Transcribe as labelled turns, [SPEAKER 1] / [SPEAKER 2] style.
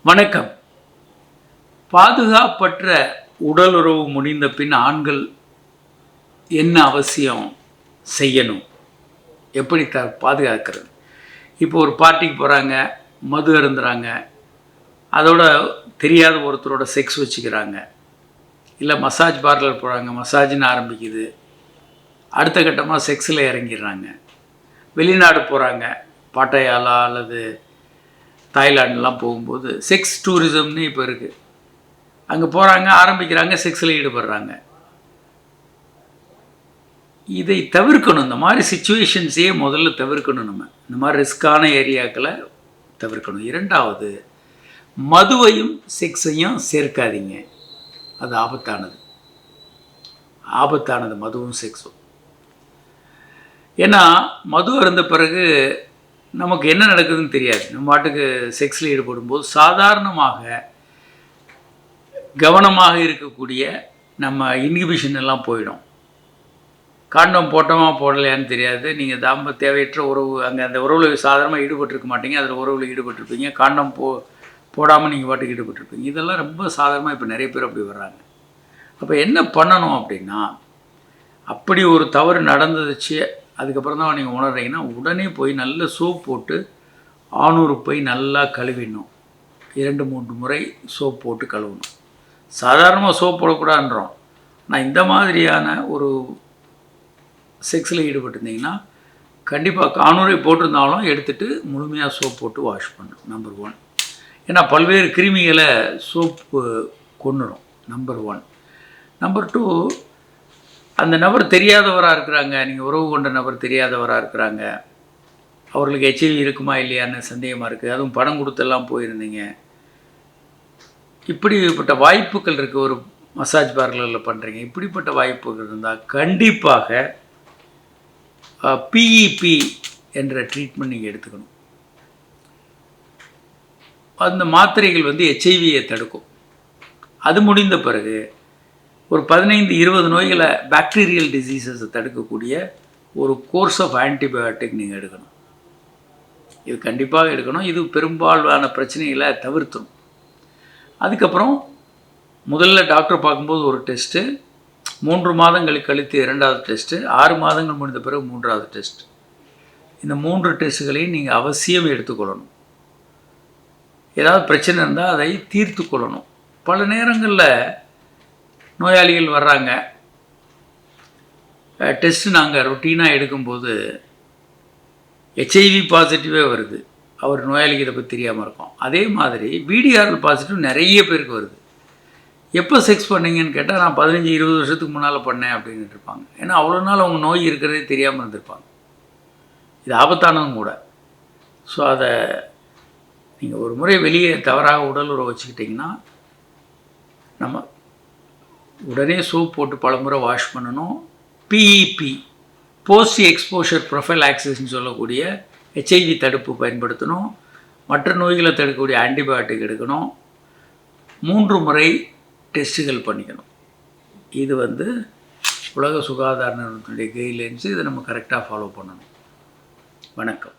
[SPEAKER 1] வணக்கம். பாதுகாப்பற்ற உடலுறவு முடிந்த பின் ஆண்கள் என்ன அவசியம் செய்யணும், எப்படி பாதுகாக்கிறது? இப்போ ஒரு பார்ட்டிக்கு போகிறாங்க, மது அருந்துறாங்க, அதோட தெரியாத ஒருத்தரோட செக்ஸ் வச்சுக்கிறாங்க, இல்லை மசாஜ் பார்லர் போகிறாங்க, மசாஜ்னு ஆரம்பிக்குது, அடுத்த கட்டமாக செக்ஸில் இறங்கிடுறாங்க. வெளிநாடு போகிறாங்க, பாட்டையாலா அல்லது தாய்லாண்டுலாம் போகும்போது செக்ஸ் டூரிசம்னு இப்போ இருக்குது. அங்கே போகிறாங்க, ஆரம்பிக்கிறாங்க, செக்ஸில் ஈடுபடுறாங்க. இதை தவிர்க்கணும். இந்த மாதிரி சிச்சுவேஷன்ஸையே முதல்ல தவிர்க்கணும். நம்ம இந்த மாதிரி ரிஸ்க்கான ஏரியாக்களை தவிர்க்கணும். இரண்டாவது, மதுவையும் செக்ஸையும் சேர்க்காதீங்க. அது ஆபத்தானது மதுவும் செக்ஸும். ஏன்னா மது அருந்த பிறகு நமக்கு என்ன நடக்குதுன்னு தெரியாது. நம்ம பாட்டுக்கு செக்ஸில் ஈடுபடும்போது சாதாரணமாக கவனமாக இருக்கக்கூடிய நம்ம இன்ஹிபிஷன் எல்லாம் போயிடும். காண்டம் போட்டோமா போடலையான்னு தெரியாது. நீங்கள் தேவையற்ற உறவு, அங்கே அந்த உறவில் சாதாரணமாக ஈடுபட்டிருக்க மாட்டீங்க, அதில் உறவில் ஈடுபட்டிருப்பீங்க. காண்டம் போடாமல் நீங்கள் பாட்டுக்கு ஈடுபட்டிருப்பீங்க. இதெல்லாம் ரொம்ப சாதாரணமாக இப்போ நிறைய பேர் அப்படி வர்றாங்க. அப்போ என்ன பண்ணணும் அப்படின்னா, அப்படி ஒரு தவறு நடந்துச்சு, அதுக்கப்புறம் தான் நீங்கள் உணர்றீங்கன்னா உடனே போய் நல்ல சோப் போட்டு ஆணுறுப்பை நல்லா கழுவிடணும். 2-3 முறை சோப் போட்டு கழுவணும். சாதாரணமாக சோப் போடக்கூடாதுன்றோம். நான் இந்த மாதிரியான ஒரு செக்ஸில் ஈடுபட்டிருந்தீங்கன்னா கண்டிப்பாக ஆணுரை போட்டிருந்தாலும் எடுத்துகிட்டு முழுமையாக சோப் போட்டு வாஷ் பண்ணணும். நம்பர் 1. ஏன்னா பல்வேறு கிருமிகளை சோப்பு கொன்னுடும். நம்பர் 1. நம்பர் 2, அந்த நபர் தெரியாதவராக இருக்கிறாங்க, நீங்கள் உறவு கொண்ட நபர் தெரியாதவராக இருக்கிறாங்க, அவர்களுக்கு HIV இருக்குமா இல்லையான்னு சந்தேகமாக இருக்குது, அதுவும் பணம் கொடுத்தெல்லாம் போயிருந்தீங்க, இப்படிப்பட்ட வாய்ப்புகள் இருக்குது. ஒரு மசாஜ் பார்லரில் பண்ணுறீங்க, இப்படிப்பட்ட வாய்ப்புகள் இருந்தால் கண்டிப்பாக PEP என்ற ட்ரீட்மெண்ட் நீங்கள் எடுத்துக்கணும். அந்த மாத்திரைகள் HIVயை தடுக்கும். அது முடிந்த பிறகு ஒரு 15-20 நோய்களை, பாக்டீரியல் டிசீசஸை தடுக்கக்கூடிய ஒரு கோர்ஸ் ஆஃப் ஆன்டிபயோட்டிக் நீங்கள் எடுக்கணும். இது கண்டிப்பாக எடுக்கணும். இது பெரும்பாலான பிரச்சனைகளை தவிர்த்துடும். அதுக்கப்புறம் முதல்ல டாக்டர் பார்க்கும்போது ஒரு டெஸ்ட்டு, 3 மாதங்களுக்கு கழித்து 2வது டெஸ்ட்டு, 6 மாதங்கள் முடிந்த பிறகு 3வது டெஸ்ட். இந்த 3 டெஸ்ட்டுகளையும் நீங்கள் அவசியம் எடுத்துக்கொள்ளணும். ஏதாவது பிரச்சனை இருந்தால் அதை தீர்த்து கொள்ளணும். பல நேரங்களில் நோயாளிகள் வர்றாங்க, டெஸ்ட்டு நாங்கள் ரொட்டீனாக எடுக்கும்போது HIV பாசிட்டிவே வருது. அவர் நோயாளிக்கு இதை பற்றி தெரியாமல் இருக்கும். அதே மாதிரி VDRL பாசிட்டிவ் நிறைய பேருக்கு வருது. எப்போ செக்ஸ் பண்ணீங்கன்னு கேட்டால் நான் 15-20 வருஷத்துக்கு முன்னால் பண்ணேன் அப்படின்னு இருப்பாங்க. ஏன்னா அவ்வளோ நாள் அவங்க நோய் இருக்கிறதே தெரியாமல் இருந்திருப்பாங்க. இது ஆபத்தானதும் கூட. ஸோ அதை நீங்கள் ஒரு முறை வெளியே தவறாக உடல் உறவு வச்சுக்கிட்டிங்கன்னா நம்ம உடனே சோப் போட்டு பலமுறை வாஷ் பண்ணணும். PEP, போஸ்ட் எக்ஸ்போஷர் ப்ரொஃபைலாக்சிஸ்ன்னு சொல்லக்கூடிய HIV தடுப்பு பயன்படுத்தணும். மற்ற நோய்களை தடுக்கக்கூடிய ஆன்டிபயோட்டிக் எடுக்கணும். 3 முறை டெஸ்ட்டுகள் பண்ணிக்கணும். இது உலக சுகாதார நிறுவனத்தினுடைய கைட்லைன்ஸு. இதை நம்ம கரெக்டாக ஃபாலோ பண்ணணும். வணக்கம்.